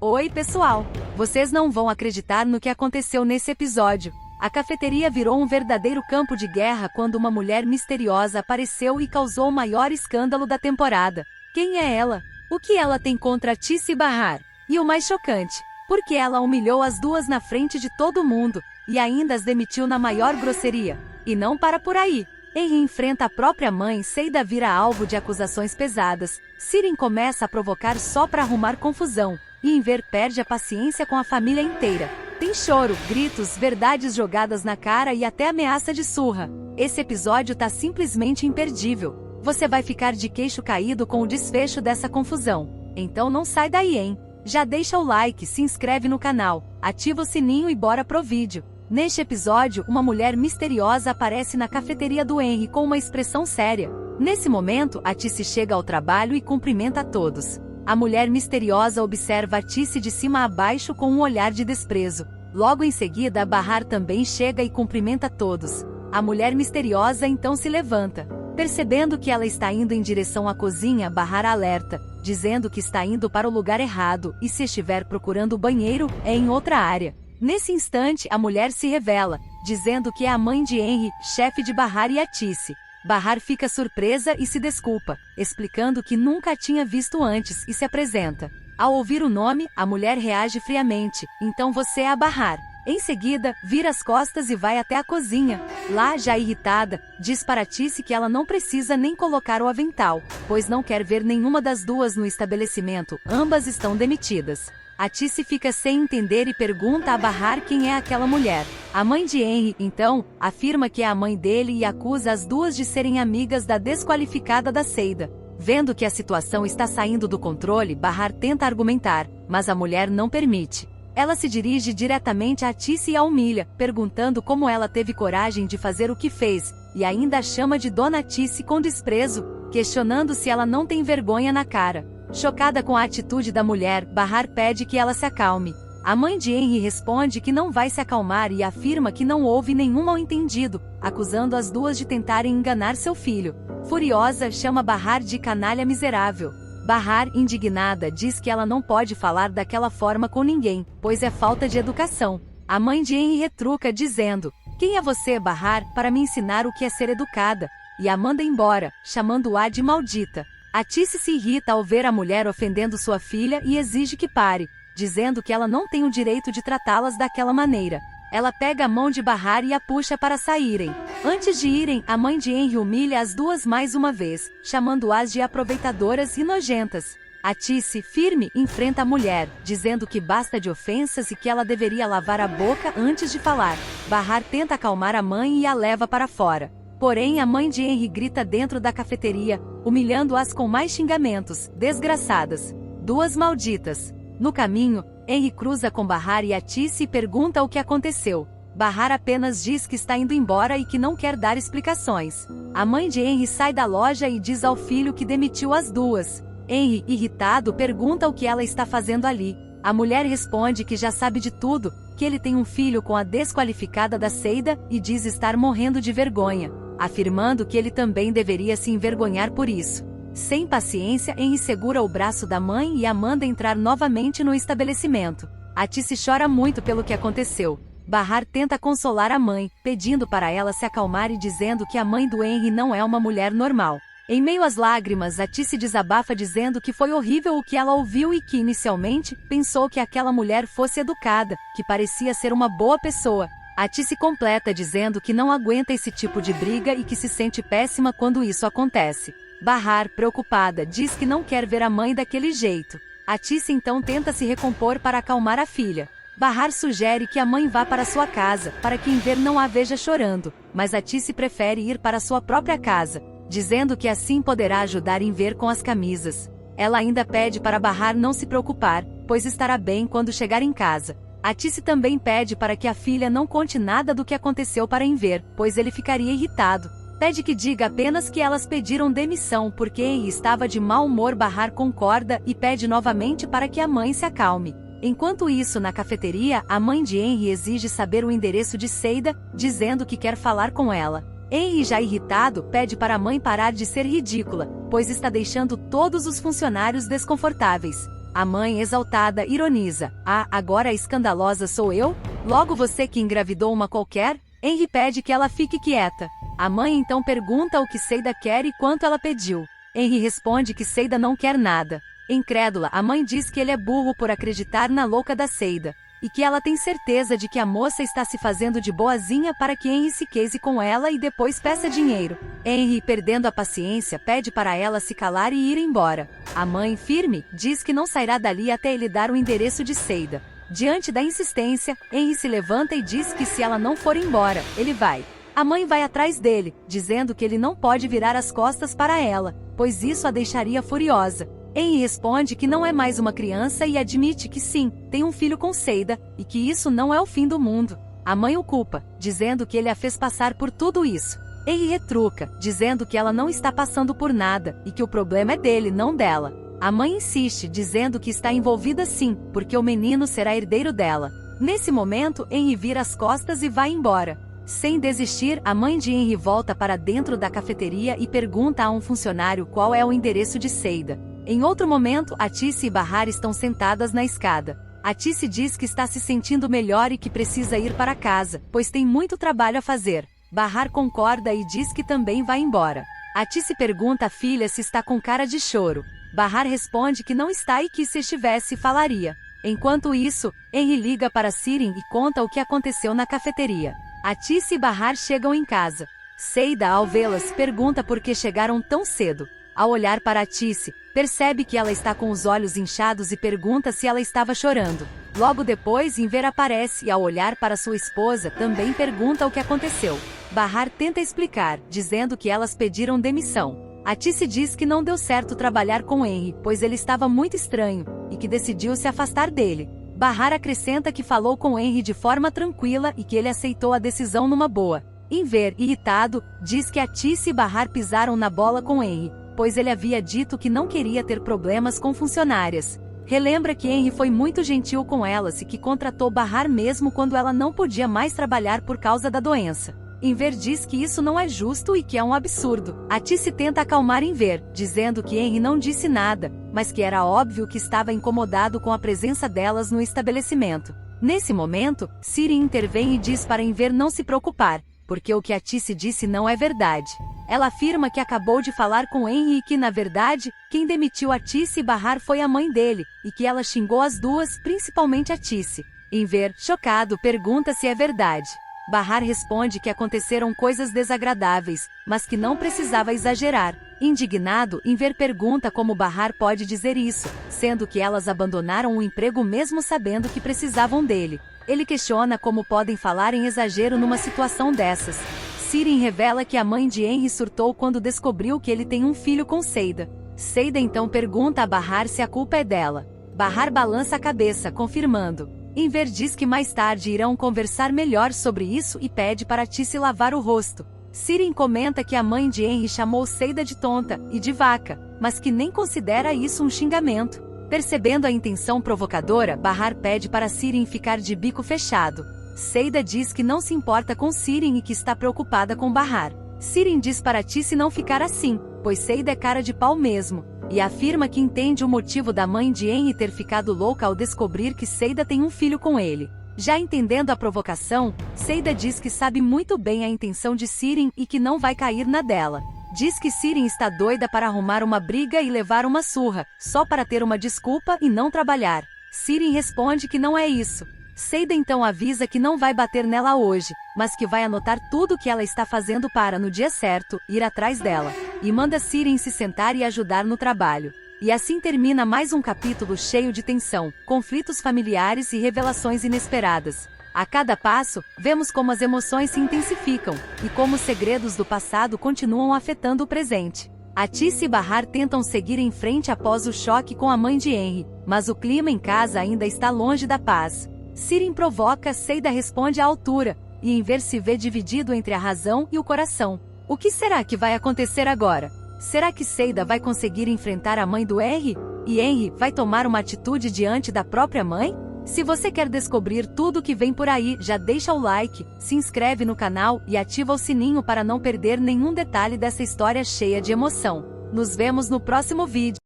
Oi, pessoal! Vocês não vão acreditar no que aconteceu nesse episódio. A cafeteria virou um verdadeiro campo de guerra quando uma mulher misteriosa apareceu e causou o maior escândalo da temporada. Quem é ela? O que ela tem contra Tice Bahar? E o mais chocante, porque ela humilhou as duas na frente de todo mundo, e ainda as demitiu na maior grosseria. E não para por aí. Henry enfrenta a própria mãe, Seida vira alvo de acusações pesadas, Siren começa a provocar só para arrumar confusão, e Inver perde a paciência com a família inteira. Tem choro, gritos, verdades jogadas na cara e até ameaça de surra. Esse episódio tá simplesmente imperdível. Você vai ficar de queixo caído com o desfecho dessa confusão. Então não sai daí, hein? Já deixa o like, se inscreve no canal, ativa o sininho e bora pro vídeo. Neste episódio, uma mulher misteriosa aparece na cafeteria do Henry com uma expressão séria. Nesse momento, a Tice chega ao trabalho e cumprimenta a todos. A mulher misteriosa observa a Tice de cima a baixo com um olhar de desprezo. Logo em seguida, Bahar também chega e cumprimenta todos. A mulher misteriosa então se levanta. Percebendo que ela está indo em direção à cozinha, Bahar alerta, dizendo que está indo para o lugar errado e se estiver procurando o banheiro, é em outra área. Nesse instante, a mulher se revela, dizendo que é a mãe de Henry, chefe de Bahar e a Tice. Bahar fica surpresa e se desculpa, explicando que nunca a tinha visto antes e se apresenta. Ao ouvir o nome, a mulher reage friamente, então você é a Bahar. Em seguida, vira as costas e vai até a cozinha. Lá, já irritada, diz para Tice que ela não precisa nem colocar o avental, pois não quer ver nenhuma das duas no estabelecimento, ambas estão demitidas. A Tice fica sem entender e pergunta a Bahar quem é aquela mulher. A mãe de Henry, então, afirma que é a mãe dele e acusa as duas de serem amigas da desqualificada da Seida. Vendo que a situação está saindo do controle, Bahar tenta argumentar, mas a mulher não permite. Ela se dirige diretamente a Tice e a humilha, perguntando como ela teve coragem de fazer o que fez, e ainda a chama de Dona Tice com desprezo, questionando se ela não tem vergonha na cara. Chocada com a atitude da mulher, Bahar pede que ela se acalme. A mãe de Henry responde que não vai se acalmar e afirma que não houve nenhum mal-entendido, acusando as duas de tentarem enganar seu filho. Furiosa, chama Bahar de canalha miserável. Bahar, indignada, diz que ela não pode falar daquela forma com ninguém, pois é falta de educação. A mãe de Henry retruca dizendo: "Quem é você, Bahar, para me ensinar o que é ser educada?" E a manda embora, chamando-a de maldita. A Tice se irrita ao ver a mulher ofendendo sua filha e exige que pare, dizendo que ela não tem o direito de tratá-las daquela maneira. Ela pega a mão de Bahar e a puxa para saírem. Antes de irem, a mãe de Henry humilha as duas mais uma vez, chamando-as de aproveitadoras e nojentas. A Tice, firme, enfrenta a mulher, dizendo que basta de ofensas e que ela deveria lavar a boca antes de falar. Bahar tenta acalmar a mãe e a leva para fora. Porém, a mãe de Henry grita dentro da cafeteria, humilhando-as com mais xingamentos. Desgraçadas. Duas malditas. No caminho, Henry cruza com Bahar e a Tice e pergunta o que aconteceu. Bahar apenas diz que está indo embora e que não quer dar explicações. A mãe de Henry sai da loja e diz ao filho que demitiu as duas. Henry, irritado, pergunta o que ela está fazendo ali. A mulher responde que já sabe de tudo, que ele tem um filho com a desqualificada da Seida e diz estar morrendo de vergonha, afirmando que ele também deveria se envergonhar por isso. Sem paciência, Henry segura o braço da mãe e a manda entrar novamente no estabelecimento. A Tice chora muito pelo que aconteceu. Bahar tenta consolar a mãe, pedindo para ela se acalmar e dizendo que a mãe do Henry não é uma mulher normal. Em meio às lágrimas, a Tice desabafa dizendo que foi horrível o que ela ouviu e que inicialmente pensou que aquela mulher fosse educada, que parecia ser uma boa pessoa. A Tice completa dizendo que não aguenta esse tipo de briga e que se sente péssima quando isso acontece. Bahar, preocupada, diz que não quer ver a mãe daquele jeito. A Tice então tenta se recompor para acalmar a filha. Bahar sugere que a mãe vá para sua casa, para que Inver não a veja chorando, mas a Tice prefere ir para sua própria casa, dizendo que assim poderá ajudar Inver com as camisas. Ela ainda pede para Bahar não se preocupar, pois estará bem quando chegar em casa. A Tice também pede para que a filha não conte nada do que aconteceu para Inver, pois ele ficaria irritado. Pede que diga apenas que elas pediram demissão porque Henry estava de mau humor. Bahar concorda e pede novamente para que a mãe se acalme. Enquanto isso, na cafeteria, a mãe de Henry exige saber o endereço de Seida, dizendo que quer falar com ela. Henry, já irritado, pede para a mãe parar de ser ridícula, pois está deixando todos os funcionários desconfortáveis. A mãe, exaltada, ironiza: "Ah, agora a escandalosa sou eu? Logo você que engravidou uma qualquer?" Henry pede que ela fique quieta. A mãe então pergunta o que Seida quer e quanto ela pediu. Henry responde que Seida não quer nada. Incrédula, a mãe diz que ele é burro por acreditar na louca da Seida, e que ela tem certeza de que a moça está se fazendo de boazinha para que Henry se case com ela e depois peça dinheiro. Henry, perdendo a paciência, pede para ela se calar e ir embora. A mãe, firme, diz que não sairá dali até ele dar o endereço de Seida. Diante da insistência, Henry se levanta e diz que se ela não for embora, ele vai. A mãe vai atrás dele, dizendo que ele não pode virar as costas para ela, pois isso a deixaria furiosa. Henry responde que não é mais uma criança e admite que sim, tem um filho com Seida, e que isso não é o fim do mundo. A mãe o culpa, dizendo que ele a fez passar por tudo isso. Henry retruca, dizendo que ela não está passando por nada, e que o problema é dele, não dela. A mãe insiste, dizendo que está envolvida sim, porque o menino será herdeiro dela. Nesse momento, Henry vira as costas e vai embora. Sem desistir, a mãe de Henry volta para dentro da cafeteria e pergunta a um funcionário qual é o endereço de Seida. Em outro momento, Atice e Bahar estão sentadas na escada. Atice diz que está se sentindo melhor e que precisa ir para casa, pois tem muito trabalho a fazer. Bahar concorda e diz que também vai embora. Atice pergunta à filha se está com cara de choro. Bahar responde que não está e que se estivesse falaria. Enquanto isso, Henry liga para Sirin e conta o que aconteceu na cafeteria. Atice e Bahar chegam em casa. Seida, ao vê-las, pergunta por que chegaram tão cedo. Ao olhar para Atice, percebe que ela está com os olhos inchados e pergunta se ela estava chorando. Logo depois, Inver aparece e, ao olhar para sua esposa, também pergunta o que aconteceu. Bahar tenta explicar, dizendo que elas pediram demissão. Atice diz que não deu certo trabalhar com Henry, pois ele estava muito estranho, e que decidiu se afastar dele. Bahar acrescenta que falou com Henry de forma tranquila e que ele aceitou a decisão numa boa. Inver, irritado, diz que Atice e Bahar pisaram na bola com Henry, pois ele havia dito que não queria ter problemas com funcionárias. Relembra que Henry foi muito gentil com elas e que contratou Bahar mesmo quando ela não podia mais trabalhar por causa da doença. Inver diz que isso não é justo e que é um absurdo. Atice tenta acalmar Inver, dizendo que Henry não disse nada, mas que era óbvio que estava incomodado com a presença delas no estabelecimento. Nesse momento, Sirin intervém e diz para Inver não se preocupar, porque o que Atice disse não é verdade. Ela afirma que acabou de falar com Henry e que, na verdade, quem demitiu Atice e Bahar foi a mãe dele, e que ela xingou as duas, principalmente Atice. Inver, chocado, pergunta se é verdade. Bahar responde que aconteceram coisas desagradáveis, mas que não precisava exagerar. Indignado, Inver pergunta como Bahar pode dizer isso, sendo que elas abandonaram o emprego mesmo sabendo que precisavam dele. Ele questiona como podem falar em exagero numa situação dessas. Sirin revela que a mãe de Henry surtou quando descobriu que ele tem um filho com Seida. Seida então pergunta a Bahar se a culpa é dela. Bahar balança a cabeça, confirmando. Inver diz que mais tarde irão conversar melhor sobre isso e pede para Atice lavar o rosto. Sirin comenta que a mãe de Henry chamou Seida de tonta e de vaca, mas que nem considera isso um xingamento. Percebendo a intenção provocadora, Bahar pede para Sirin ficar de bico fechado. Seida diz que não se importa com Sirin e que está preocupada com Bahar. Sirin diz para Atice não ficar assim, pois Seida é cara de pau mesmo, e afirma que entende o motivo da mãe de Henry ter ficado louca ao descobrir que Seida tem um filho com ele. Já entendendo a provocação, Seida diz que sabe muito bem a intenção de Sirin e que não vai cair na dela. Diz que Sirin está doida para arrumar uma briga e levar uma surra, só para ter uma desculpa e não trabalhar. Sirin responde que não é isso. Seida então avisa que não vai bater nela hoje, mas que vai anotar tudo o que ela está fazendo para, no dia certo, ir atrás dela. E manda Sirin se sentar e ajudar no trabalho. E assim termina mais um capítulo cheio de tensão, conflitos familiares e revelações inesperadas. A cada passo, vemos como as emoções se intensificam, e como os segredos do passado continuam afetando o presente. Atice e Bahar tentam seguir em frente após o choque com a mãe de Henry, mas o clima em casa ainda está longe da paz. Sirin provoca, Seida responde à altura, e Inver se vê dividido entre a razão e o coração. O que será que vai acontecer agora? Será que Seida vai conseguir enfrentar a mãe do Henry? E Henry vai tomar uma atitude diante da própria mãe? Se você quer descobrir tudo o que vem por aí, já deixa o like, se inscreve no canal e ativa o sininho para não perder nenhum detalhe dessa história cheia de emoção. Nos vemos no próximo vídeo.